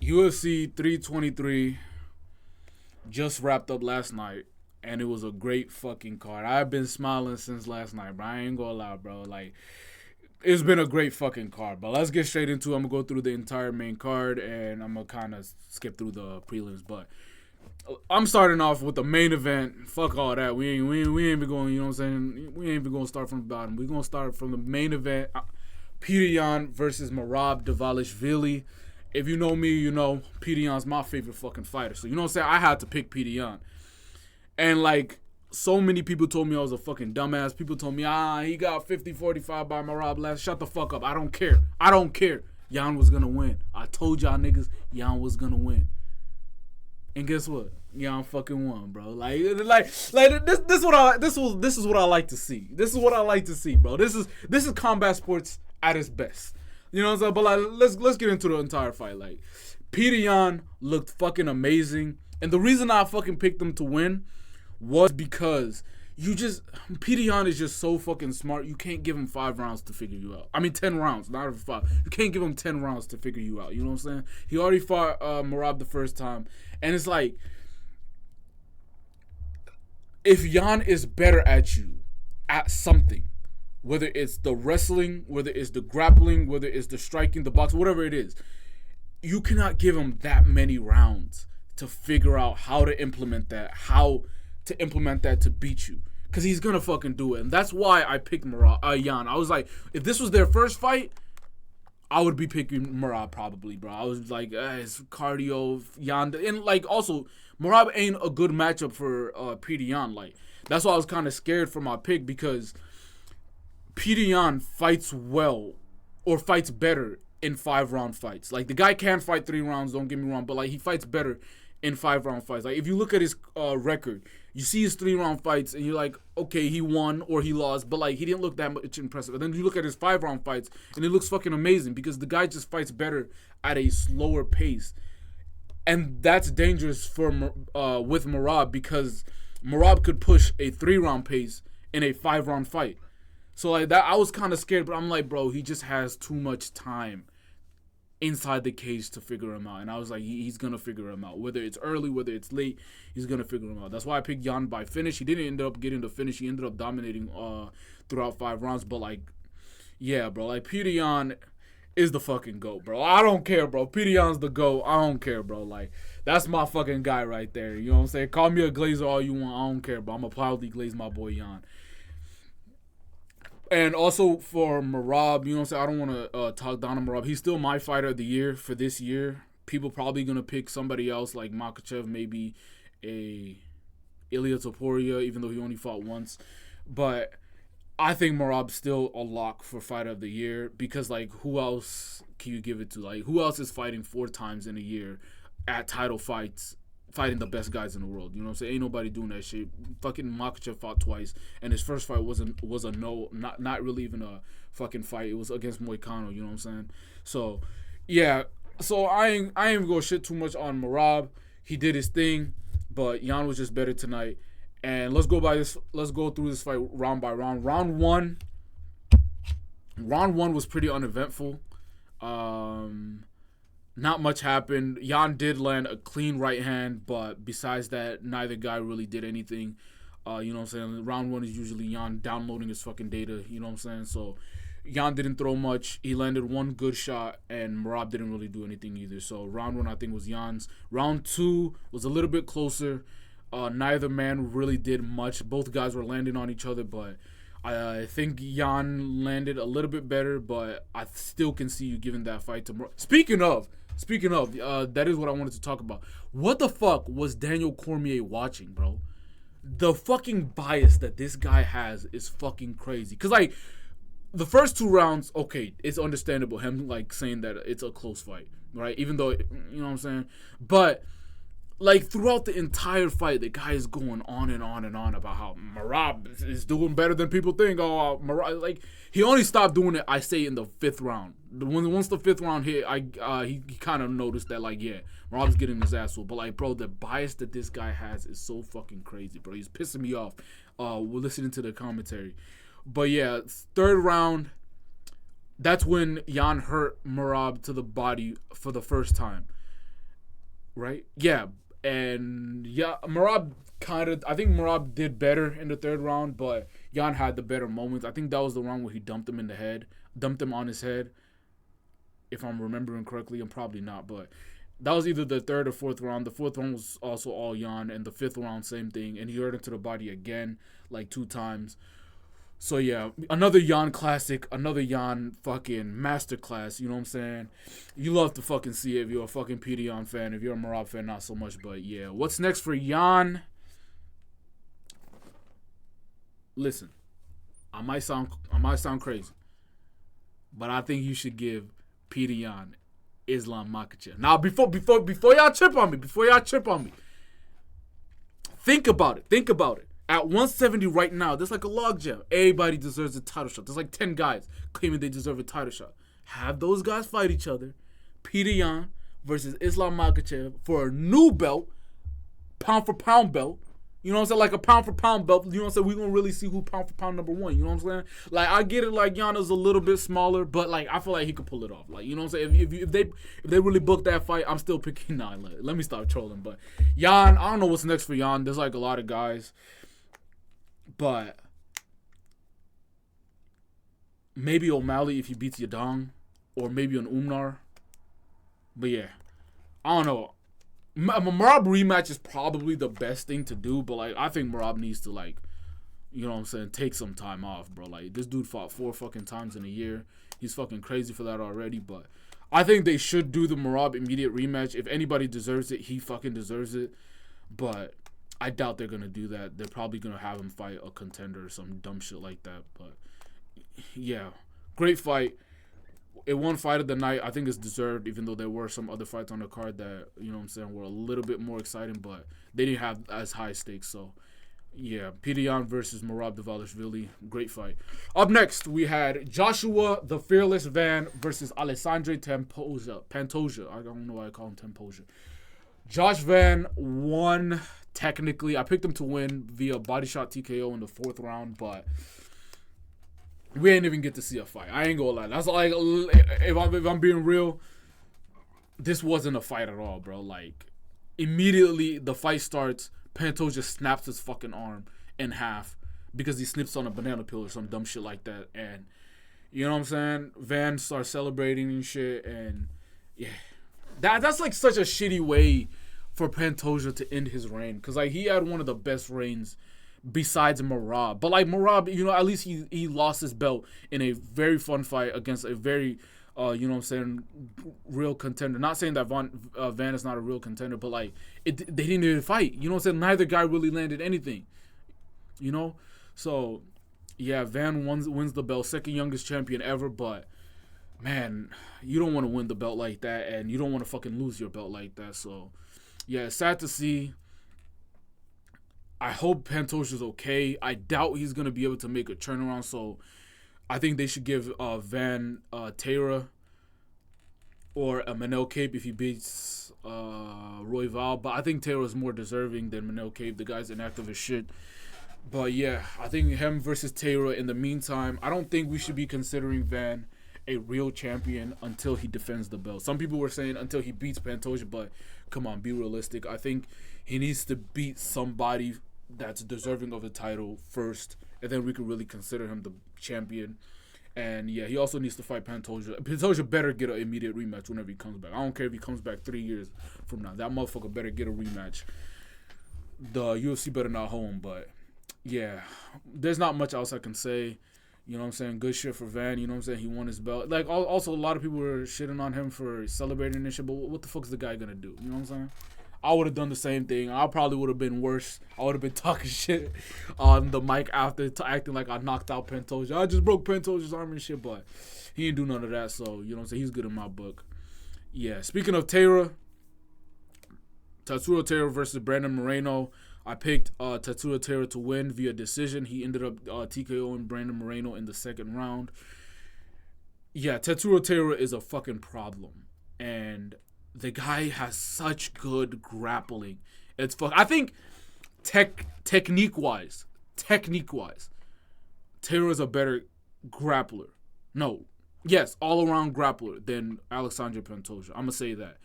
UFC 323 just wrapped up last night, and it was a great fucking card. I've been smiling since last night, bro. I ain't gonna lie, bro. Like, it's been a great fucking card. But let's get straight into it. I'm gonna go through the entire main card, and I'm gonna kind of skip through the prelims. But I'm starting off with the main event. Fuck all that. We ain't even going. You know what I'm saying? We ain't even gonna start from the bottom. We gonna start from the main event. Peter Yan versus Merab Dvalishvili. If you know me, you know Peter Yan's my favorite fucking fighter. So you know what I'm saying? I had to pick Peter Yan. And like so many people told me I was a fucking dumbass. People told me, he got 50-45 by Merab last. Shut the fuck up. I don't care. I don't care. Yan was gonna win. I told y'all niggas Yan was gonna win. And guess what? Yan fucking won, bro. Like this is what I like to see. This is what I like to see, bro. This is combat sports at its best. You know what I'm saying? But like, let's get into the entire fight. Like, Peter Yan looked fucking amazing, and the reason I fucking picked him to win was because Peter Yan is just so fucking smart. You can't give him 5 rounds to figure you out. I mean 10 rounds, not even 5. You can't give him 10 rounds to figure you out. You know what I'm saying? He already fought Merab the first time, and it's like, if Yan is better at you at something, whether it's the wrestling, whether it's the grappling, whether it's the striking, the boxing, whatever it is, you cannot give him that many rounds to figure out how to implement that, to beat you. Because he's going to fucking do it. And that's why I picked Yan. I was like, if this was their first fight, I would be picking Merab probably, bro. I was like, it's cardio, Yan. And like, also, Merab ain't a good matchup for Peter Yan. Like, that's why I was kind of scared for my pick, because Peter Yan fights well, or fights better in 5-round fights. Like, the guy can fight 3 rounds, don't get me wrong, but like, he fights better in 5-round fights. Like, if you look at his record, you see his 3-round fights, and you're like, okay, he won or he lost, but like, he didn't look that much impressive. And then you look at his 5-round fights, and it looks fucking amazing, because the guy just fights better at a slower pace. And that's dangerous for with Merab, because Merab could push a 3-round pace in a 5-round fight. So like that, I was kind of scared, but I'm like, bro, he just has too much time inside the cage to figure him out. And I was like, he's gonna figure him out. Whether it's early, whether it's late, he's gonna figure him out. That's why I picked Yan by finish. He didn't end up getting the finish. He ended up dominating throughout 5 rounds. But like, yeah, bro, like Peter Yan is the fucking GOAT, bro. I don't care, bro. Peter Yan's the GOAT. I don't care, bro. Like, that's my fucking guy right there. You know what I'm saying? Call me a glazer all you want. I don't care, bro. I'm gonna proudly glaze my boy Yan. And also for Merab, you know what I'm saying? I don't want to talk down on Merab. He's still my fighter of the year for this year. People probably going to pick somebody else like Makhachev, maybe a Ilia Topuria, even though he only fought once. But I think Merab's still a lock for fighter of the year, because, like, who else can you give it to? Like, who else is fighting 4 times in a year at title fights, fighting the best guys in the world? You know what I'm saying? Ain't nobody doing that shit. Fucking Makhachev fought twice, and his first fight was not really even a fucking fight. It was against Moicano, you know what I'm saying? So, yeah. So I ain't gonna shit too much on Merab. He did his thing, but Yan was just better tonight. And let's go through this fight round by round. Round one was pretty uneventful. Not much happened. Yan did land a clean right hand, but besides that, neither guy really did anything. You know what I'm saying? Round 1 is usually Yan downloading his fucking data. You know what I'm saying? So Yan didn't throw much. He landed 1 good shot, and Merab didn't really do anything either. So round 1, I think, was Yan's. Round 2 was a little bit closer. Neither man really did much. Both guys were landing on each other, but I think Yan landed a little bit better, but I still can see you giving that fight to Merab. Speaking of, that is what I wanted to talk about. What the fuck was Daniel Cormier watching, bro? The fucking bias that this guy has is fucking crazy. Because, like, the first 2 rounds, okay, it's understandable, him, like, saying that it's a close fight, right? Even though, you know what I'm saying? But, like, throughout the entire fight, the guy is going on and on and on about how Merab is doing better than people think. Oh, Merab, like, he only stopped doing it, I say, in the 5th round. Once the 5th round hit, he kind of noticed that, like, yeah, Merab's getting his ass full. But, like, bro, the bias that this guy has is so fucking crazy, bro. He's pissing me off. We're listening to the commentary. But, yeah, 3rd round, that's when Yan hurt Merab to the body for the first time. right? Yeah, and yeah, Merab I think Merab did better in the third round, but Jan had the better moments. I think that was the round where he dumped him in the head, dumped him on his head. If I'm remembering correctly, I'm probably not, but that was either the third or fourth round. The fourth round was also all Jan, and the fifth round, same thing. And he hurt him to the body again, like 2 times. So yeah, another Jan classic, another Jan fucking masterclass. You know what I'm saying? You love to fucking see it if you're a fucking Peter Jan fan. If you're a Merab fan, not so much. But yeah, what's next for Jan? Listen, I might sound crazy, but I think you should give Peter Jan Islam Makhachev. Now before y'all trip on me, think about it. At 170 right now, there's like a logjam. Everybody deserves a title shot. There's like 10 guys claiming they deserve a title shot. Have those guys fight each other. Peter Yan versus Islam Makhachev for a new belt, pound for pound belt. You know what I'm saying? Like a pound for pound belt. You know what I'm saying? We're going to really see who pound for pound number one. You know what I'm saying? Like, I get it, like, Yan is a little bit smaller, but, like, I feel like he could pull it off. Like, you know what I'm saying? If they really book that fight, I'm still picking. Nah, let me stop trolling. But Yan, I don't know what's next for Yan. There's, like, a lot of guys. But maybe O'Malley if he beats Yadong, or maybe an Umnar. But yeah, I don't know. Merab rematch is probably the best thing to do, but like I think Merab needs to like, you know what I'm saying, take some time off, bro. Like this dude fought 4 fucking times in a year. He's fucking crazy for that already, but I think they should do the Merab immediate rematch. If anybody deserves it, he fucking deserves it. But I doubt they're going to do that. They're probably going to have him fight a contender or some dumb shit like that. But, yeah, great fight. It won fight of the night. I think it's deserved, even though there were some other fights on the card that, you know what I'm saying, were a little bit more exciting, but they didn't have as high stakes. So, yeah, Peter Yan versus Merab Dvalishvili. Great fight. Up next, we had Joshua the Fearless Van versus Alessandro Pantoja. I don't know why I call him Tempoja. Josh Van won technically. I picked him to win via body shot TKO in the 4th round, but we ain't even get to see a fight. I ain't gonna lie. That's like, if I'm being real, this wasn't a fight at all, bro. Like, immediately the fight starts, Pantoja snaps his fucking arm in half because he snips on a banana peel or some dumb shit like that. And, you know what I'm saying? Van starts celebrating and shit, and yeah. That's like such a shitty way for Pantoja to end his reign, because like he had one of the best reigns besides Merab. But like Merab, you know, at least he lost his belt in a very fun fight against a very you know what I'm saying, real contender. Not saying that Van is not a real contender, but like they didn't even fight. You know what I'm saying? Neither guy really landed anything. You know? So yeah, Van wins the belt, second youngest champion ever, but man, you don't want to win the belt like that, and you don't want to fucking lose your belt like that. So, yeah, it's sad to see. I hope Pantoja's okay. I doubt he's going to be able to make a turnaround, so I think they should give Van Tara or a Manel Cape if he beats Royval. But I think Tara's more deserving than Manel Cape. The guy's inactive as shit. But, yeah, I think him versus Tara. In the meantime, I don't think we should be considering Van a real champion until he defends the belt. Some people were saying until he beats Pantoja, but come on, be realistic. I think he needs to beat somebody that's deserving of the title first, and then we can really consider him the champion. And yeah, he also needs to fight Pantoja. Pantoja better get an immediate rematch whenever he comes back. I don't care if he comes back 3 years from now. That motherfucker better get a rematch. The UFC better not hold him, but yeah, there's not much else I can say. You know what I'm saying? Good shit for Van. You know what I'm saying? He won his belt. Like, also, a lot of people were shitting on him for celebrating this shit, but what the fuck's the guy gonna do? You know what I'm saying? I would have done the same thing. I probably would have been worse. I would have been talking shit on the mic after, acting like I knocked out Pantoja. I just broke Pantoja's arm and shit, but he didn't do none of that, so, you know what I'm saying? He's good in my book. Yeah, speaking of Tatsuro Taira versus Brandon Moreno. I picked Tatsuro Taira to win via decision. He ended up TKOing Brandon Moreno in the 2nd round. Yeah, Tatsuro Taira is a fucking problem. And the guy has such good grappling. It's I think technique-wise, Taira is a better grappler. No. Yes, all-around grappler than Alexandre Pantoja. I'm going to say that.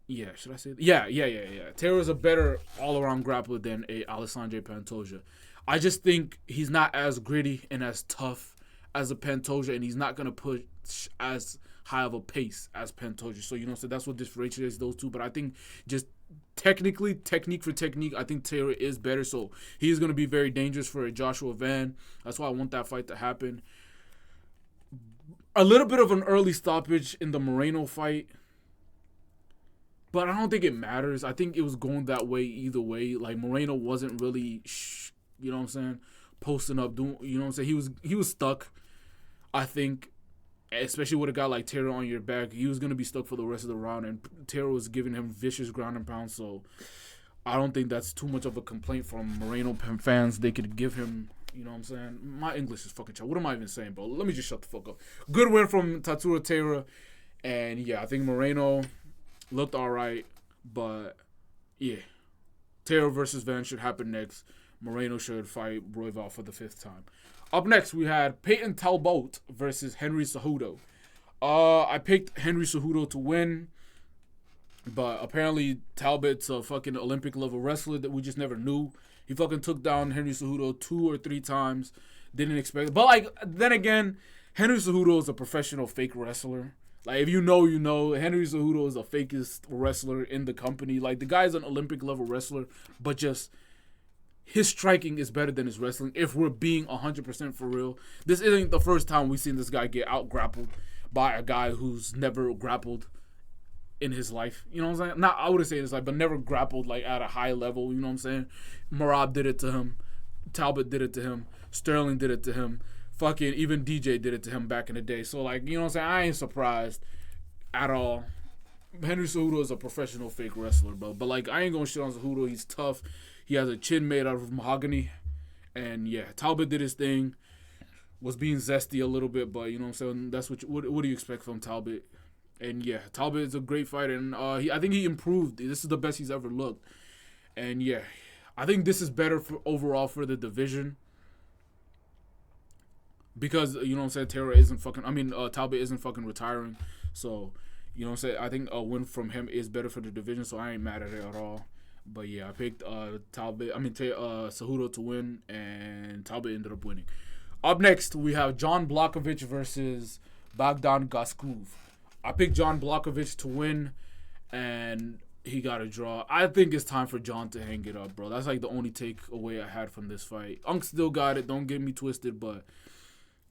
Yeah, should I say that? Yeah. Taylor's a better all-around grappler than a Alessandro Pantoja. I just think he's not as gritty and as tough as a Pantoja, and he's not going to push as high of a pace as Pantoja. So, so that's what differentiates those two. But I think just technique for technique, I think Taylor is better. So he's going to be very dangerous for a Joshua Van. That's why I want that fight to happen. A little bit of an early stoppage in the Moreno fight. But I don't think it matters. I think it was going that way either way. Like, Moreno wasn't really, posting up, doing, He was stuck, I think, especially with a guy like Taylor on your back. He was going to be stuck for the rest of the round, and Taylor was giving him vicious ground and pound. So I don't think that's too much of a complaint from Moreno fans. They could give him, My English is fucking chat. What am I even saying, bro? Let me just shut the fuck up. Good win from Tatsuro Taira. And, yeah, I think Moreno looked all right, but yeah, Taylor versus Van should happen next. Moreno should fight Royval for the 5th time. Up next, we had Peyton Talbot versus Henry Cejudo. I picked Henry Cejudo to win, but apparently Talbot's a fucking Olympic level wrestler that we just never knew. He fucking took down Henry Cejudo 2 or 3 times. Didn't expect it. But then again, Henry Cejudo is a professional fake wrestler. Like, if you know, Henry Cejudo is the fakest wrestler in the company. Like, the guy's an Olympic level wrestler, but just his striking is better than his wrestling, if we're being 100% for real. This isn't the first time we've seen this guy get out-grappled by a guy who's never grappled in his life. You know what I'm saying? Not, I wouldn't say this, but never grappled, at a high level. You know what I'm saying? Merab did it to him. Talbot did it to him. Sterling did it to him. Fucking even DJ did it to him back in the day. So, you know what I'm saying? I ain't surprised at all. Henry Cejudo is a professional fake wrestler, bro. But, I ain't gonna shit on Cejudo. He's tough. He has a chin made out of mahogany. And, yeah, Talbot did his thing. Was being zesty a little bit, but, you know what I'm saying? That's what do you expect from Talbot? And, yeah, Talbot is a great fighter. And I think he improved. This is the best he's ever looked. And, yeah, I think this is better overall for the division. Because, you know what I'm saying, Talbot isn't fucking retiring. So, you know what I'm saying, I think a win from him is better for the division, so I ain't mad at it at all. But, yeah, I picked Cejudo to win, and Talbot ended up winning. Up next, we have John Blachowicz versus Bogdan Gaskov. I picked John Blachowicz to win, and he got a draw. I think it's time for John to hang it up, bro. That's, the only takeaway I had from this fight. Unk still got it, don't get me twisted, but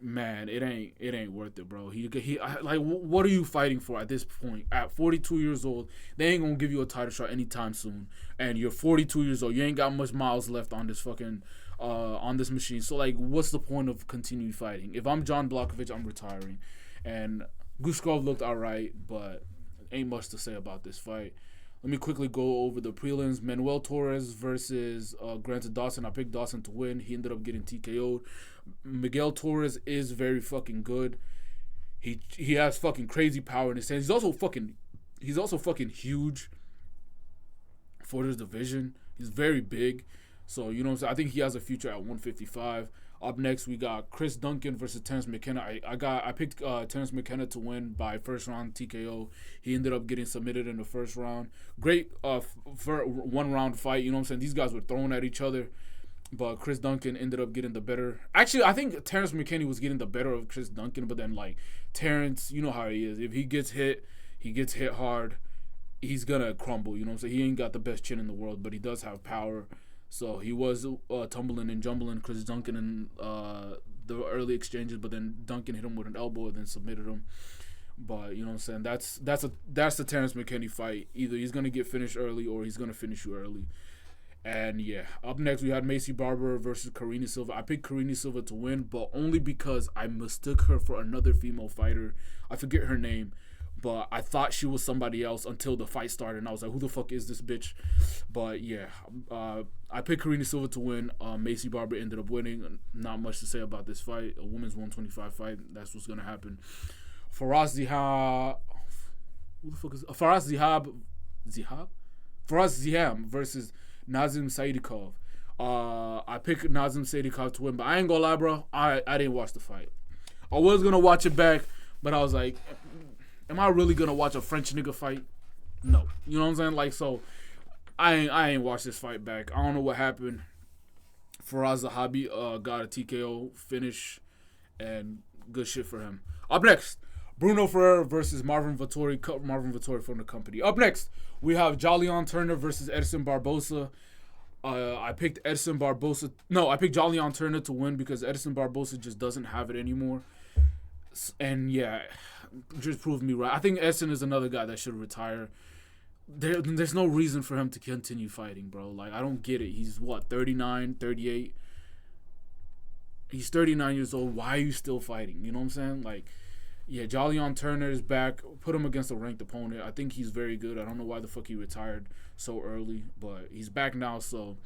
man, it ain't worth it, bro. What are you fighting for at this point? At 42 years old, they ain't gonna give you a title shot anytime soon. And you're 42 years old. You ain't got much miles left on this fucking on this machine. So what's the point of continuing fighting? If I'm John Blachowicz, I'm retiring. And Guskov looked alright, but ain't much to say about this fight. Let me quickly go over the prelims. Manuel Torres versus Granted Dawson. I picked Dawson to win. He ended up getting TKO'd. Miguel Torres is very fucking good. He has fucking crazy power in his hands. He's also fucking huge for this division. He's very big. So, you know what I'm saying? I think he has a future at 155. Up next, we got Chris Duncan versus Terrence McKenna. I picked Terrence McKenna to win by first round TKO. He ended up getting submitted in the first round. Great for 1 round fight. You know what I'm saying? These guys were thrown at each other, but Chris Duncan ended up getting the better. Actually, I think Terrence McKenna was getting the better of Chris Duncan, but then Terrence, you know how he is. If he gets hit hard. He's gonna crumble. You know what I'm saying? He ain't got the best chin in the world, but he does have power. So he was tumbling and jumbling Chris Duncan in the early exchanges, but then Duncan hit him with an elbow and then submitted him. But, you know what I'm saying, that's the Terrence McKenna fight. Either he's going to get finished early or he's going to finish you early. And, yeah, up next we had Macy Barber versus Karina Silva. I picked Karina Silva to win, but only because I mistook her for another female fighter. I forget her name. But I thought she was somebody else until the fight started, and I was like, who the fuck is this bitch? But, yeah, I picked Karina Silva to win. Macy Barber ended up winning. Not much to say about this fight. A women's 125 fight. That's what's going to happen. Faraz Zihab. Who the fuck is Faraz Zihab? Faraz Ziham versus Nazim Saidikov. I picked Nazim Saidikov to win, but I ain't going to lie, bro. I didn't watch the fight. I was going to watch it back, but I was like, am I really going to watch a French nigga fight? No. You know what I'm saying? Like, so I ain't watched this fight back. I don't know what happened. Faraz Zahabi got a TKO finish, and good shit for him. Up next, Bruno Ferrer versus Marvin Vettori. Marvin Vettori from the company. Up next, we have Jolyon Turner versus Edson Barbosa. I picked Edson Barbosa. No, I picked Jolyon Turner to win because Edson Barbosa just doesn't have it anymore. And yeah, just proved me right. I think Edson is another guy that should retire. There's no reason for him to continue fighting, bro. Like, I don't get it. He's what, 39, 38? He's 39 years old. Why are you still fighting? You know what I'm saying? Like, yeah, Jolyon Turner is back. Put him against a ranked opponent. I think he's very good. I don't know why the fuck he retired so early, but he's back now, so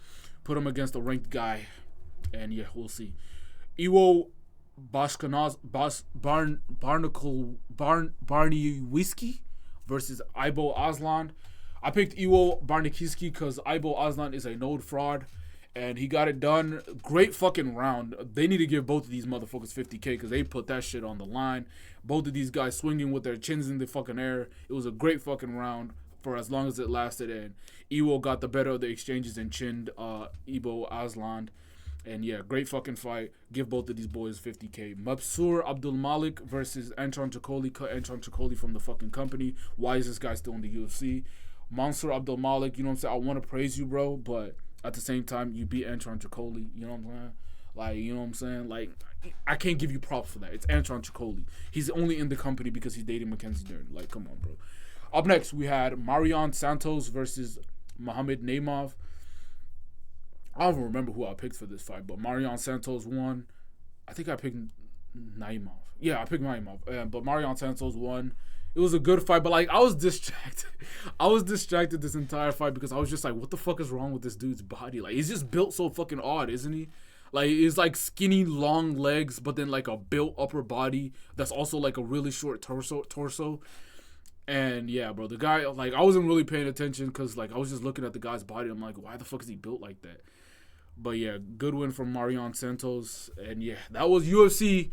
put him against a ranked guy, and yeah, we'll see. Iwo Barney Whiskey versus Ibo Aslan. I picked Iwo Barnikiski because Ibo Aslan is a node fraud, and he got it done. Great fucking round. They need to give both of these motherfuckers 50K because they put that shit on the line. Both of these guys swinging with their chins in the fucking air. It was a great fucking round for as long as it lasted, and Iwo got the better of the exchanges and chinned Ibo Aslan. And yeah, great fucking fight. Give both of these boys 50K. Mabsur Abdul Malik versus Antron Chakoli. Cut Antron Chakoli from the fucking company. Why is this guy still in the UFC? Mansour Abdul Malik, you know what I'm saying? I want to praise you, bro, but at the same time, you beat Antron Chakoli. You know what I'm saying? Like, you know what I'm saying? Like, I can't give you props for that. It's Antron Chakoli. He's only in the company because he's dating Mackenzie Dern. Like, come on, bro. Up next, we had Marion Santos versus Mohamed Naimov. I don't even remember who I picked for this fight, but Marion Santos won. I think I picked Naimov. Yeah, I picked Naimov. But Marion Santos won. It was a good fight, but like, I was distracted. I was distracted this entire fight because I was just like, what the fuck is wrong with this dude's body? Like, he's just built so fucking odd, isn't he? Like, he's like skinny, long legs, but then like a built upper body that's also like a really short torso. And yeah, bro, the guy, like, I wasn't really paying attention because like I was just looking at the guy's body. I'm like, why the fuck is he built like that? But yeah, good win from Marion Santos. And yeah, that was UFC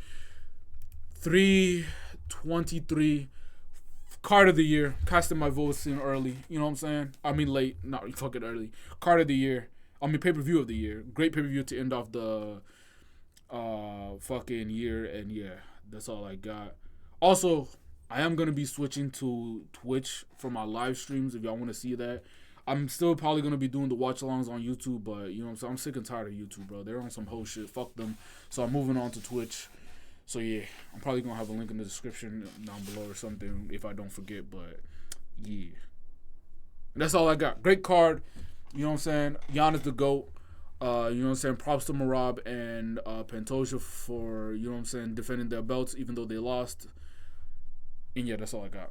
323. Card of the year. Casting my votes in early. You know what I'm saying? I mean late. Not fucking early. Card of the year. I mean pay-per-view of the year. Great pay-per-view to end off the fucking year. And yeah, that's all I got. Also, I am going to be switching to Twitch for my live streams if y'all want to see that. I'm still probably going to be doing the watch-alongs on YouTube, but you know what I'm saying? I'm sick and tired of YouTube, bro. They're on some whole shit. Fuck them. So I'm moving on to Twitch. So yeah, I'm probably going to have a link in the description down below or something if I don't forget, but yeah. And that's all I got. Great card. You know what I'm saying? Jan is the GOAT. You know what I'm saying? Props to Merab and Pantoja for, you know what I'm saying, defending their belts even though they lost. And yeah, that's all I got.